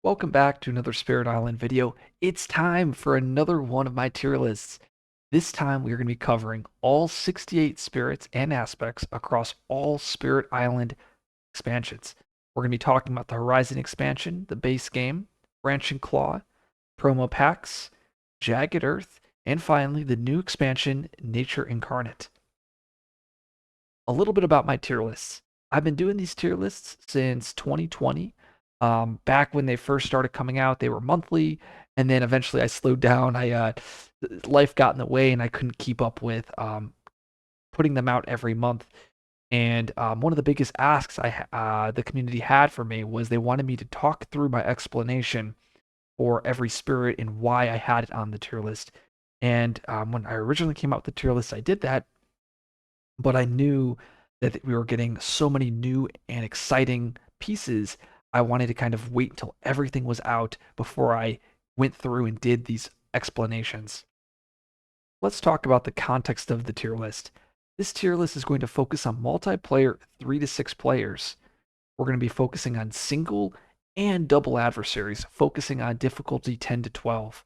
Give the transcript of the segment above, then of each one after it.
Welcome back to another Spirit Island video. It's time for another one of my tier lists. This time we are going to be covering all 68 spirits and aspects across all Spirit Island expansions. We're going to be talking about the Horizon expansion, the base game, Branching Claw, promo packs, Jagged Earth, and finally the new expansion, Nature Incarnate. A little bit about my tier lists. I've been doing these tier lists since 2020. Back when they first started coming out, they were monthly, and then eventually I slowed down. Life got in the way, and I couldn't keep up with putting them out every month. And one of the biggest asks the community had for me was they wanted me to talk through my explanation for every spirit and why I had it on the tier list. And when I originally came out with the tier list, I did that, but I knew that we were getting so many new and exciting pieces. I wanted to kind of wait until everything was out before I went through and did these explanations. Let's talk about the context of the tier list. This tier list is going to focus on multiplayer 3 to 6 players. We're going to be focusing on single and double adversaries, focusing on difficulty 10 to 12.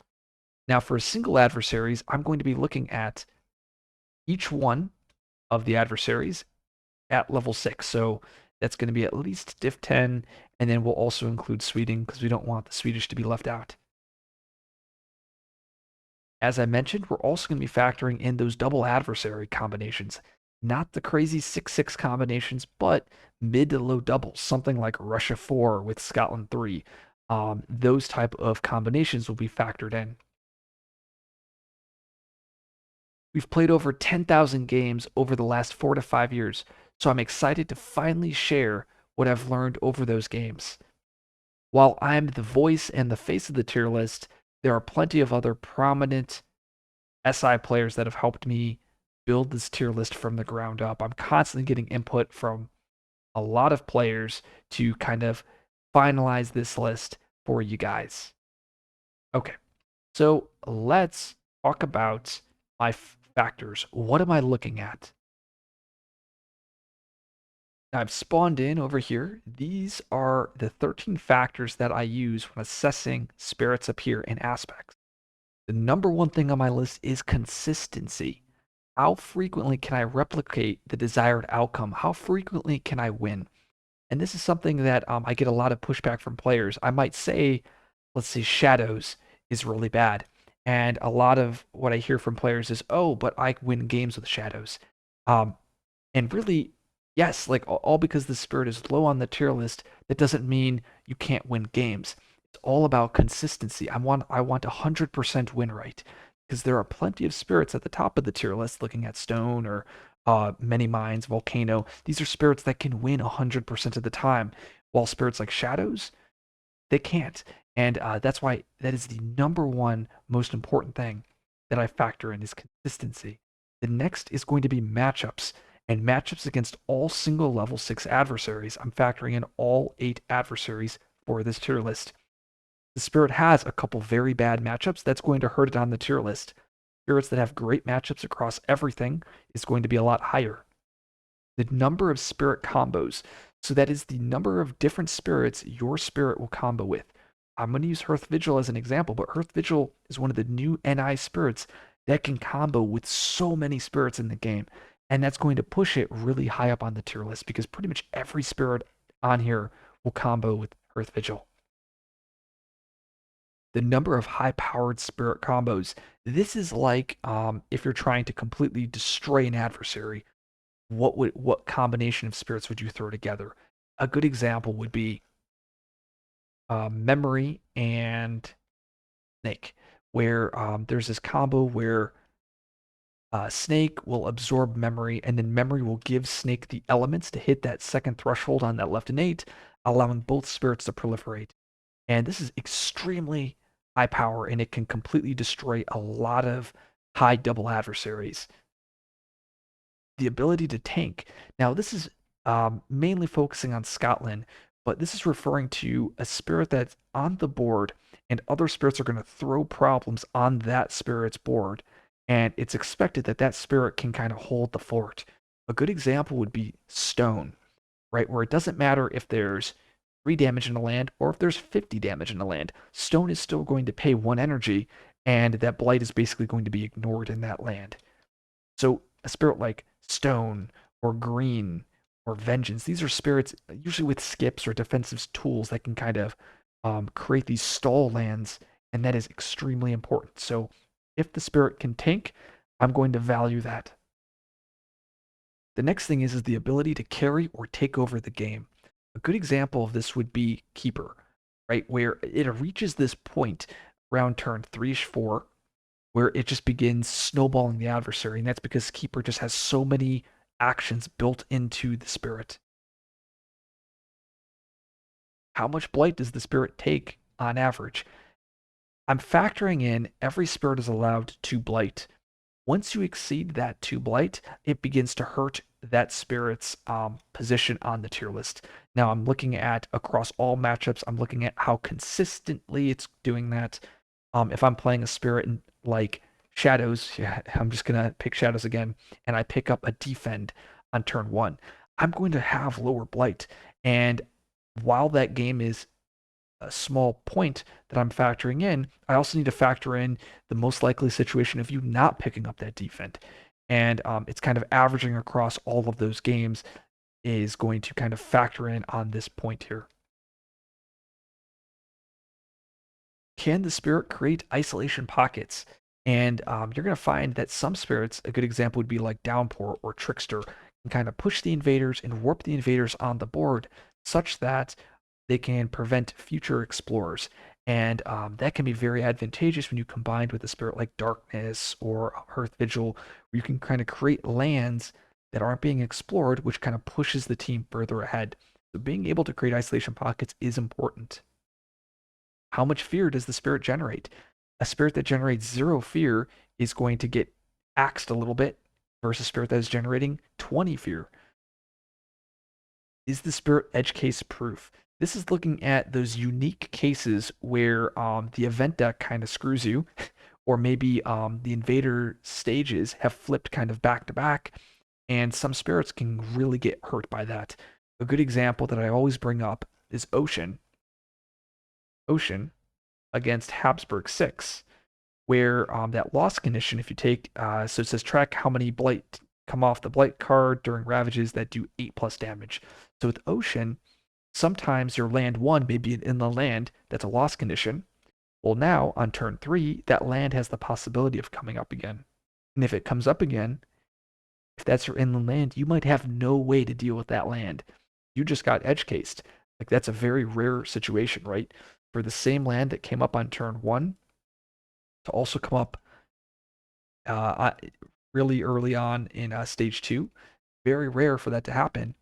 Now, for single adversaries, I'm going to be looking at each one of the adversaries at level 6. So that's going to be at least diff 10, and then we'll also include Sweden because we don't want the Swedish to be left out. As I mentioned, we're also going to be factoring in those double adversary combinations. Not the crazy 6-6 combinations, but mid to low doubles, something like Russia 4 with Scotland 3. Those type of combinations will be factored in. We've played over 10,000 games over the last 4 to 5 years, so I'm excited to finally share what I've learned over those games. While I'm the voice and the face of the tier list, there are plenty of other prominent SI players that have helped me build this tier list from the ground up. I'm constantly getting input from a lot of players to kind of finalize this list for you guys. Okay, so let's talk about my factors. What am I looking at? I've spawned in over here. These are the 13 factors that I use when assessing spirits up here in aspects. The number one thing on my list is consistency. How frequently can I replicate the desired outcome? How frequently can I win? And this is something that I get a lot of pushback from players. I might say, let's say Shadows is really bad. And a lot of what I hear from players is, oh, but I win games with Shadows. Um, and really, yes, like all because the spirit is low on the tier list, that doesn't mean you can't win games. It's all about consistency. I want 100% win rate because there are plenty of spirits at the top of the tier list, looking at Stone or Many Minds, Volcano. These are spirits that can win 100% of the time, while spirits like Shadows, they can't. And that's why that is the number one most important thing that I factor in is consistency. The next is going to be matchups and matchups against all single level 6 adversaries. I'm factoring in all 8 adversaries for this tier list. The Spirit has a couple very bad matchups. That's going to hurt it on the tier list. Spirits that have great matchups across everything is going to be a lot higher. The number of spirit combos. So that is the number of different spirits your spirit will combo with. I'm going to use Hearth Vigil as an example, but Hearth Vigil is one of the new NI spirits that can combo with so many spirits in the game. And that's going to push it really high up on the tier list because pretty much every spirit on here will combo with Hearth Vigil. The number of high powered spirit combos. This is like if you're trying to completely destroy an adversary, what combination of spirits would you throw together? A good example would be Memory and Snake, where there's this combo where Snake will absorb Memory, and then Memory will give Snake the elements to hit that second threshold on that left innate, allowing both spirits to proliferate. And this is extremely high power, and it can completely destroy a lot of high double adversaries. The ability to tank. Now, this is mainly focusing on Scotland, but this is referring to a spirit that's on the board, and other spirits are going to throw problems on that spirit's board, and it's expected that that spirit can kind of hold the fort. A good example would be Stone, right? Where it doesn't matter if there's 3 damage in a land, or if there's 50 damage in a land. Stone is still going to pay 1 energy, and that blight is basically going to be ignored in that land. So a spirit like Stone or Green or Vengeance, these are spirits usually with skips or defensive tools that can kind of create these stall lands, and that is extremely important. So if the spirit can tank, I'm going to value that. The next thing is the ability to carry or take over the game. A good example of this would be Keeper, right? Where it reaches this point around turn 3-4 where it just begins snowballing the adversary. And that's because Keeper just has so many actions built into the spirit. How much blight does the spirit take on average? I'm factoring in every spirit is allowed 2 blight. Once you exceed that 2 blight, it begins to hurt that spirit's position on the tier list. Now I'm looking at across all matchups, I'm looking at how consistently it's doing that. If I'm playing a spirit like Shadows, yeah, I'm just going to pick Shadows again, and I pick up a defend on turn 1, I'm going to have lower blight. And while that game is a small point that I'm factoring in, I also need to factor in the most likely situation of you not picking up that defend. And it's kind of averaging across all of those games is going to kind of factor in on this point here. Can the spirit create isolation pockets? And you're going to find that some spirits, a good example would be like Downpour or Trickster, can kind of push the invaders and warp the invaders on the board such that they can prevent future explorers. And that can be very advantageous when you combine with a spirit like Darkness or Hearth Vigil, where you can kind of create lands that aren't being explored, which kind of pushes the team further ahead. So being able to create isolation pockets is important. How much fear does the spirit generate? A spirit that generates 0 fear is going to get axed a little bit versus a spirit that is generating 20 fear. Is the spirit edge case proof? This is looking at those unique cases where the event deck kind of screws you, or maybe the invader stages have flipped kind of back to back, and some spirits can really get hurt by that. A good example that I always bring up is Ocean. Ocean against Habsburg 6, where that loss condition, if you take, so it says track how many blight come off the blight card during ravages that do 8+ damage. So with Ocean, sometimes your land 1 may be an inland land that's a loss condition. Well, now on turn 3, that land has the possibility of coming up again. And if it comes up again, if that's your inland land, you might have no way to deal with that land. You just got edge cased. Like that's a very rare situation, right? For the same land that came up on turn 1 to also come up really early on in stage 2. Very rare for that to happen,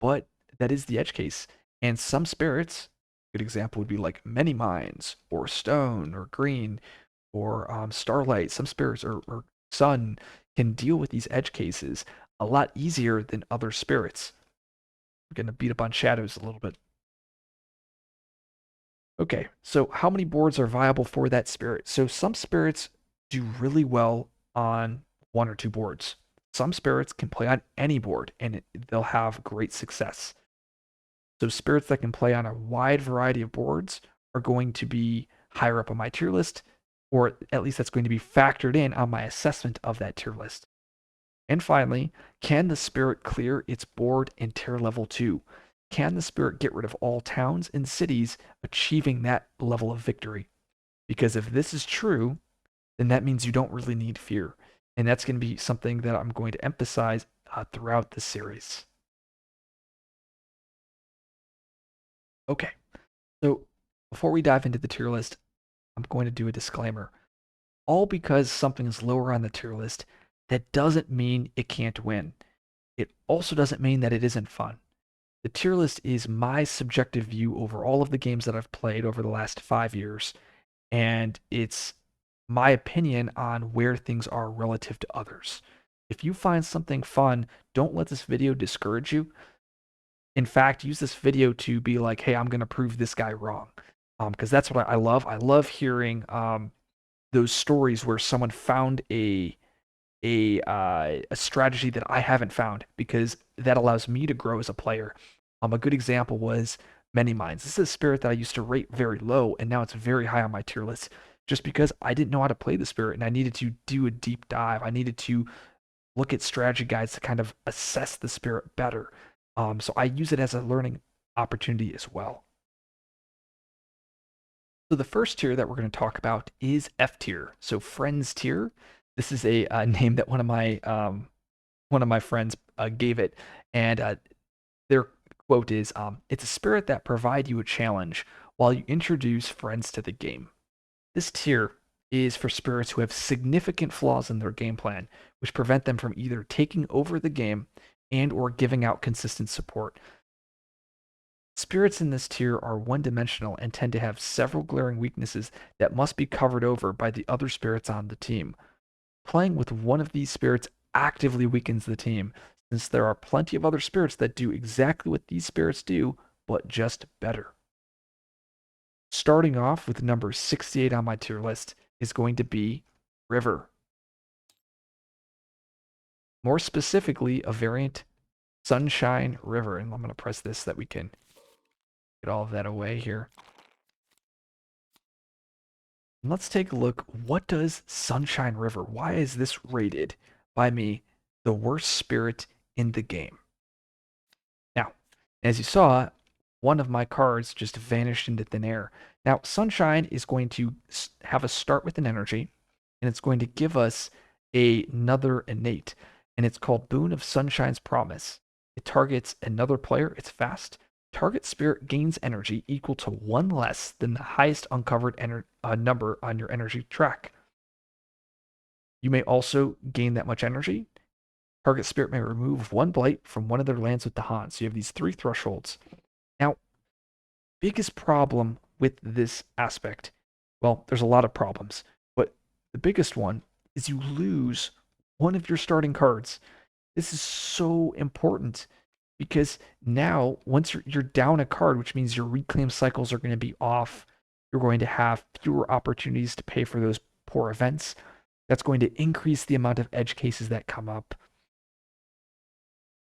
but that is the edge case. And some spirits, a good example would be like Many Minds or Stone or Green or Starlight. Some spirits or Sun can deal with these edge cases a lot easier than other spirits. We're going to beat up on Shadows a little bit. Okay, so how many boards are viable for that spirit? So some spirits do really well on 1 or 2 boards. Some spirits can play on any board and they'll have great success. So spirits that can play on a wide variety of boards are going to be higher up on my tier list, or at least that's going to be factored in on my assessment of that tier list. And finally, can the spirit clear its board in tier level 2? Can the spirit get rid of all towns and cities, achieving that level of victory? Because if this is true, then that means you don't really need fear. And that's going to be something that I'm going to emphasize throughout the series. Okay, so before we dive into the tier list, I'm going to do a disclaimer. All because something is lower on the tier list, that doesn't mean it can't win. It also doesn't mean that it isn't fun. The tier list is my subjective view over all of the games that I've played over the last 5 years, and it's my opinion on where things are relative to others. If you find something fun, don't let this video discourage you. In fact, use this video to be like, hey, I'm going to prove this guy wrong. Because that's what I love. I love hearing those stories where someone found a strategy that I haven't found, because that allows me to grow as a player. A good example was many minds. This is a spirit that I used to rate very low, and now it's very high on my tier list just because I didn't know how to play the spirit and I needed to do a deep dive. I needed to look at strategy guides to kind of assess the spirit better. So I use it as a learning opportunity as well. So the first tier that we're going to talk about is F tier. So friends tier. This is a name that one of my friends gave it, and their quote is, "It's a spirit that provide you a challenge while you introduce friends to the game." This tier is for spirits who have significant flaws in their game plan, which prevent them from either taking over the game and or giving out consistent support. Spirits in this tier are one-dimensional and tend to have several glaring weaknesses that must be covered over by the other spirits on the team. Playing with one of these spirits actively weakens the team, since there are plenty of other spirits that do exactly what these spirits do, but just better. Starting off with number 68 on my tier list is going to be River. More specifically, a variant Sunshine River. And I'm going to press this so that we can get all of that away here. And let's take a look. What does Sunshine River? Why is this rated by me the worst spirit in the game? Now, as you saw, one of my cards just vanished into thin air. Now, Sunshine is going to have us start with an energy, and it's going to give us another innate, and it's called Boon of Sunshine's Promise. It targets another player. It's fast. Target spirit gains energy equal to one less than the highest uncovered number on your energy track. You may also gain that much energy. Target spirit may remove one blight from one of their lands with Dahan. So you have these three thresholds. Now, biggest problem with this aspect, well, there's a lot of problems, but the biggest one is you lose one of your starting cards. This is so important because now once you're down a card, which means your reclaim cycles are going to be off, you're going to have fewer opportunities to pay for those poor events. That's going to increase the amount of edge cases that come up.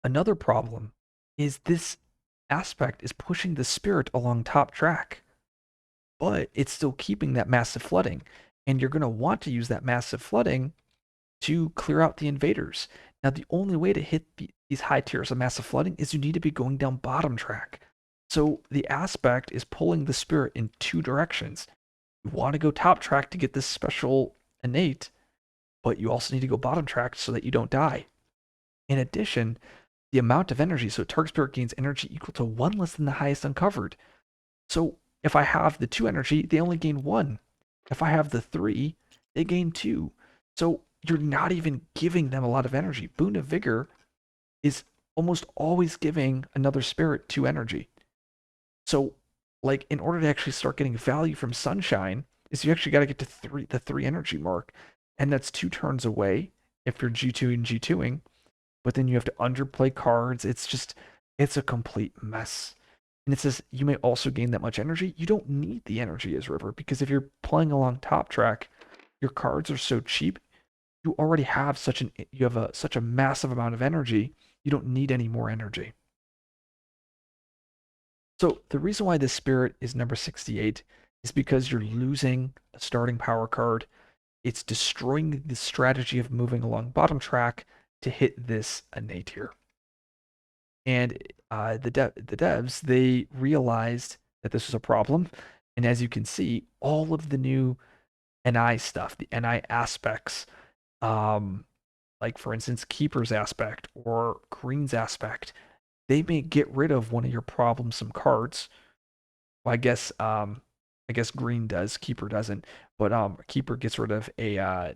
Another problem is this aspect is pushing the spirit along top track, but it's still keeping that massive flooding. And you're going to want to use that massive flooding to clear out the invaders. Now, the only way to hit these high tiers of massive flooding is you need to be going down bottom track. So the aspect is pulling the spirit in two directions. You want to go top track to get this special innate, but you also need to go bottom track so that you don't die. In addition, the amount of energy, so target spirit gains energy equal to one less than the highest uncovered. So if I have the 2 energy, they only gain 1. If I have the 3, they gain 2. So you're not even giving them a lot of energy. Boon of Vigor is almost always giving another spirit 2 energy. So, like, in order to actually start getting value from Sunshine, is you actually got to get to the 3 energy mark. And that's 2 turns away if you're G2 and G2ing. But then you have to underplay cards. It's a complete mess. And it says you may also gain that much energy. You don't need the energy as River because if you're playing along top track, your cards are so cheap. You already have such a massive amount of energy. You don't need any more energy. So the reason why this spirit is number 68 is because you're losing a starting power card. It's destroying the strategy of moving along bottom track to hit this innate here. And the devs, they realized that this was a problem. And as you can see, all of the new NI stuff, the NI aspects, like for instance, Keeper's aspect or Green's aspect, they may get rid of one of your problemsome cards. Well, I guess Green does, Keeper doesn't, but Keeper gets rid of a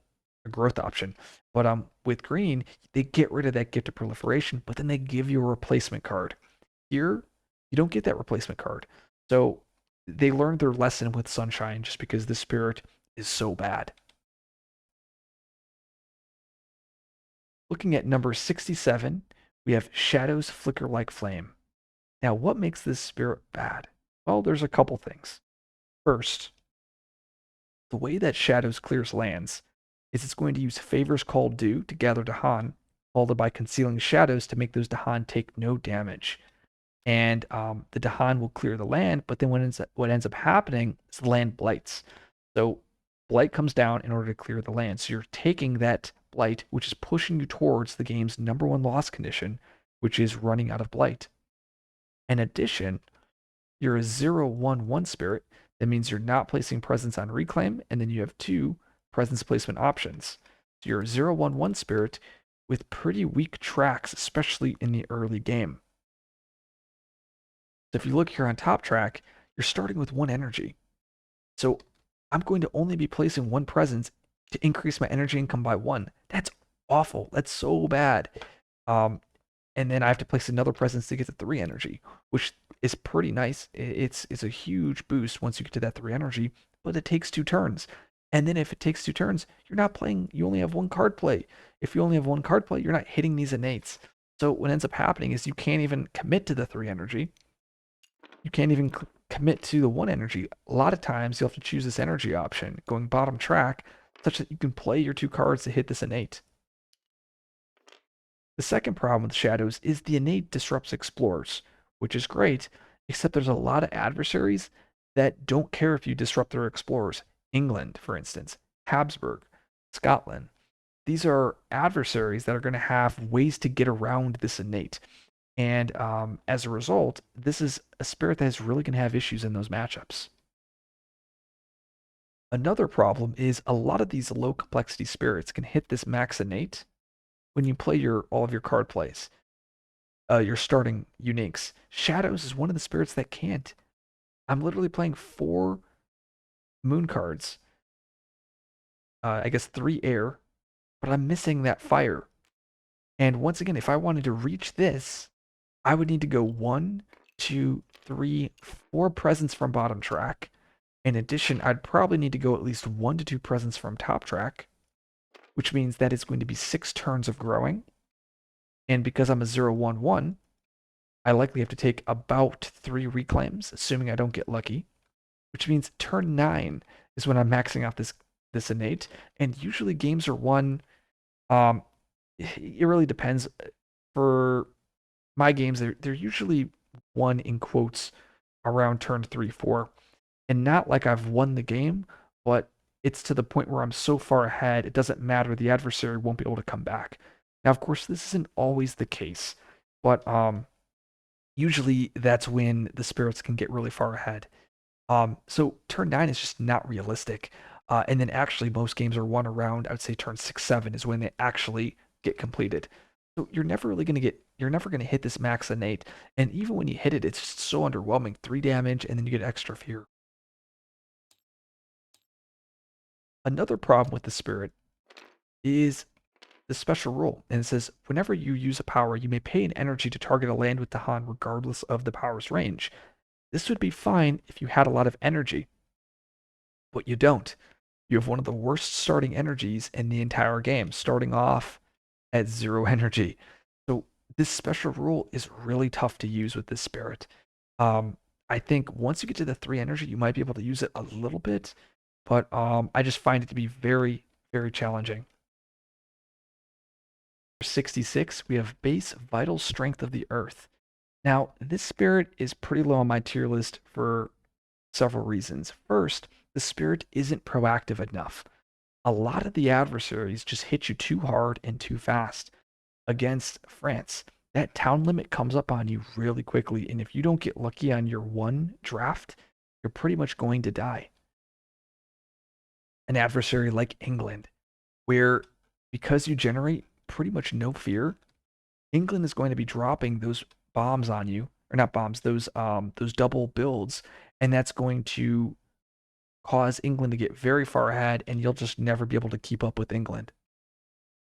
growth option. But with Green, they get rid of that gift of proliferation, but then they give you a replacement card. Here, you don't get that replacement card. So they learned their lesson with Sunshine just because the spirit is so bad. Looking at number 67, we have Shadows Flicker Like Flame. Now, what makes this spirit bad? Well, there's a couple things. First, the way that Shadows clears lands is it's going to use Favors Called Due to gather Dahan, followed by Concealing Shadows to make those Dahan take no damage. and the Dahan will clear the land. But then what ends up happening is the land blights. So blight comes down in order to clear the land. So you're taking that blight, which is pushing you towards the game's #1 loss condition, which is running out of blight. In addition, you're a 0/1/1 spirit. That means you're not placing presence on reclaim, and then you have 2 presence placement options. So you're a 0/1/1 spirit with pretty weak tracks, especially in the early game. So if you look here on top track, you're starting with 1 energy. So I'm going to only be placing 1 presence to increase my energy income by 1. That's awful. That's so bad. And then I have to place another presence to get to 3 energy, which is pretty nice. It's a huge boost once you get to that 3 energy, but it takes 2 turns. And then if it takes 2 turns, you're not playing, you only have 1 card play. If you only have 1 card play, you're not hitting these innates. So what ends up happening is you can't even commit to the 3 energy. You can't even commit to the 1 energy. A lot of times you'll have to choose this energy option, going bottom track, such that you can play your 2 cards to hit this innate. The second problem with Shadows is the innate disrupts explorers, which is great, except there's a lot of adversaries that don't care if you disrupt their explorers. England, for instance, Habsburg, Scotland. These are adversaries that are going to have ways to get around this innate. And as a result, this is a spirit that is really going to have issues in those matchups. Another problem is a lot of these low complexity spirits can hit this max innate when you play all of your card plays, your starting uniques. Shadows is one of the spirits that can't. I'm literally playing 4 moon cards. I guess 3 air, but I'm missing that fire. And once again, if I wanted to reach this, I would need to go 1, 2, 3, 4 presents from bottom track. In addition, I'd probably need to go at least 1 to 2 presents from top track, which means that it's going to be 6 turns of growing. And because I'm a 0/1/1, I likely have to take about 3 reclaims, assuming I don't get lucky, which means turn 9 is when I'm maxing out this innate. And usually games are won. It really depends. For my games, they're usually won in quotes around turn 3, 4. And not like I've won the game, but it's to the point where I'm so far ahead, it doesn't matter. The adversary won't be able to come back. Now, of course, this isn't always the case, but usually that's when the spirits can get really far ahead. So turn 9 is just not realistic. And then actually most games are won around, I would say turn 6, 7 is when they actually get completed. So you're never going to hit this max innate. And even when you hit it, it's just so underwhelming. 3 damage, and then you get extra fear. Another problem with the spirit is the special rule. And it says, whenever you use a power, you may pay an energy to target a land with Dahan regardless of the power's range. This would be fine if you had a lot of energy, but you don't. You have one of the worst starting energies in the entire game, starting off at 0 energy. So this special rule is really tough to use with this spirit. I think once you get to the 3 energy, you might be able to use it a little bit, but I just find it to be very, very challenging. For 66, we have base vital strength of the earth. Now, this spirit is pretty low on my tier list for several reasons. First, the spirit isn't proactive enough. A lot of the adversaries just hit you too hard and too fast. Against France, that town limit comes up on you really quickly, and if you don't get lucky on your 1 draft, you're pretty much going to die. An adversary like England, where because you generate pretty much no fear, England is going to be dropping those bombs on you, or not bombs, those double builds, and that's going to cause England to get very far ahead, and you'll just never be able to keep up with England.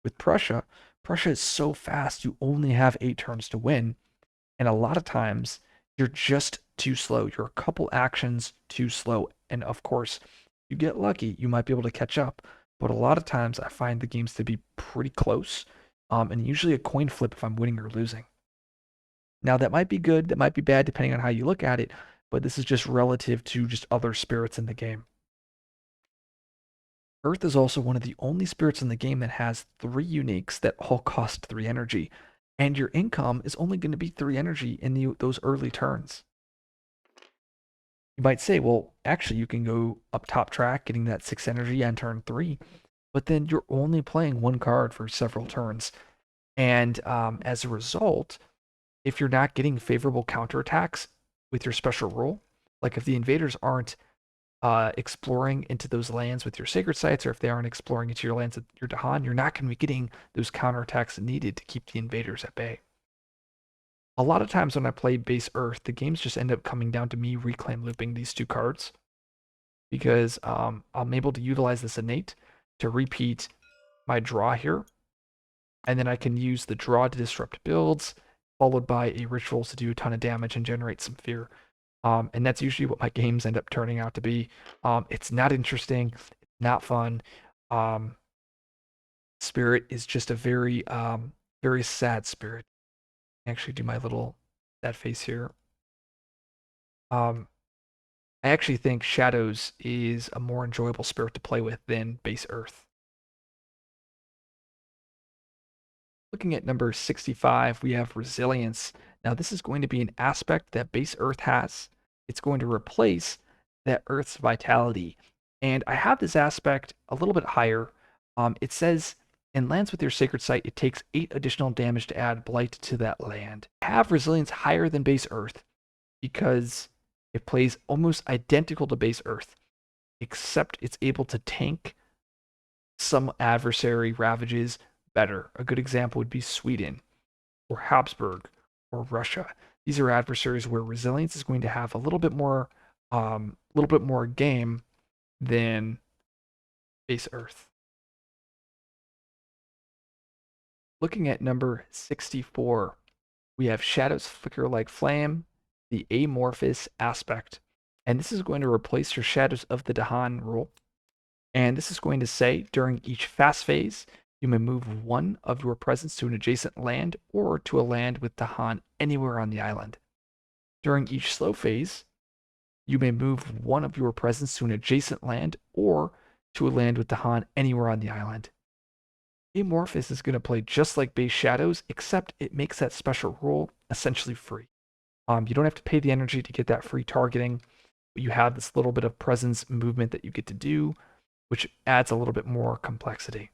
With Prussia, Prussia is so fast, you only have 8 turns to win, and a lot of times you're just too slow. You're a couple actions too slow, and of course, you get lucky, you might be able to catch up. But a lot of times I find the games to be pretty close, and usually a coin flip if I'm winning or losing. Now that might be good, that might be bad, depending on how you look at it, but this is just relative to just other spirits in the game. Earth is also one of the only spirits in the game that has 3 uniques that all cost 3 energy. and your income is only going to be 3 energy in those early turns. You might say, well, actually, you can go up top track, getting that 6 energy on turn 3, but then you're only playing 1 card for several turns. And as a result, if you're not getting favorable counterattacks with your special rule, like if the invaders aren't exploring into those lands with your sacred sites, or if they aren't exploring into your lands with your Dahan, you're not going to be getting those counterattacks needed to keep the invaders at bay. A lot of times when I play base Earth, the games just end up coming down to me reclaim looping these 2 cards because I'm able to utilize this innate to repeat my draw here, and then I can use the draw to disrupt builds, followed by a rituals to do a ton of damage and generate some fear. And that's usually what my games end up turning out to be. It's not interesting, it's not fun. Spirit is just a very, very sad spirit. Actually do my little sad face here. I actually think Shadows is a more enjoyable spirit to play with than base Earth. Looking at number 65, we have Resilience. Now this is going to be an aspect that base Earth has. It's going to replace that Earth's Vitality. And I have this aspect a little bit higher. It says, in lands with your sacred site, it takes 8 additional damage to add Blight to that land. I have Resilience higher than base Earth because it plays almost identical to base Earth, except it's able to tank some adversary ravages better. A good example would be Sweden or Habsburg or Russia. These are adversaries where Resilience is going to have a little bit more game than base Earth. Looking at number 64, we have Shadows Flicker Like Flame, the Amorphous aspect. And this is going to replace your Shadows of the Dahan rule. And this is going to say, during each fast phase, you may move 1 of your presence to an adjacent land or to a land with Dahan anywhere on the island. During each slow phase, you may move 1 of your presence to an adjacent land or to a land with Dahan anywhere on the island. Amorphous is going to play just like base Shadows, except it makes that special rule essentially free. You don't have to pay the energy to get that free targeting, but you have this little bit of presence movement that you get to do, which adds a little bit more complexity.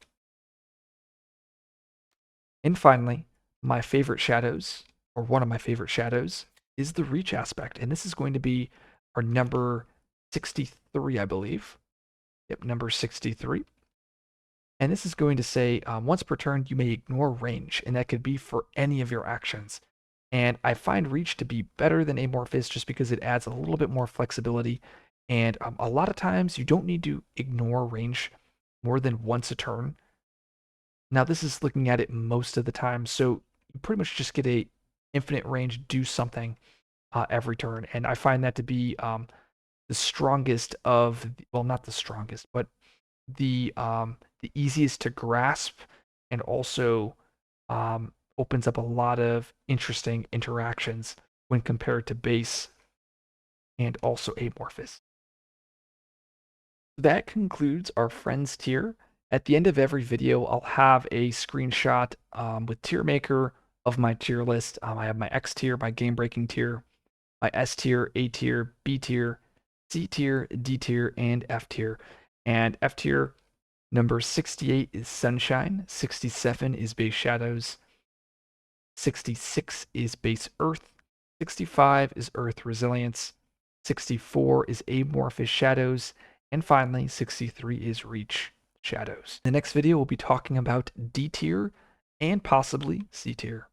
And finally, my favorite shadows, or one of my favorite shadows, is the reach aspect. And this is going to be our number 63, I believe. Yep, number 63. And this is going to say, once per turn, you may ignore range, and that could be for any of your actions. And I find reach to be better than Amorphous just because it adds a little bit more flexibility. And a lot of times, you don't need to ignore range more than once a turn. Now, this is looking at it most of the time, so you pretty much just get a infinite range, do something every turn. And I find that to be the strongest of, well, not the strongest, but the easiest to grasp, and also opens up a lot of interesting interactions when compared to base and also Amorphous. That concludes our friends tier. At the end of every video, I'll have a screenshot with tier maker of my tier list. I have my X tier, my game breaking tier, my S tier, A tier, B tier, C tier, D tier, and F tier. And F tier number 68 is Sunshine, 67 is Base Shadows, 66 is Base Earth, 65 is Earth Resilience, 64 is Amorphous Shadows, and finally 63 is Reach Shadows. The next video we'll be talking about D tier and possibly C tier.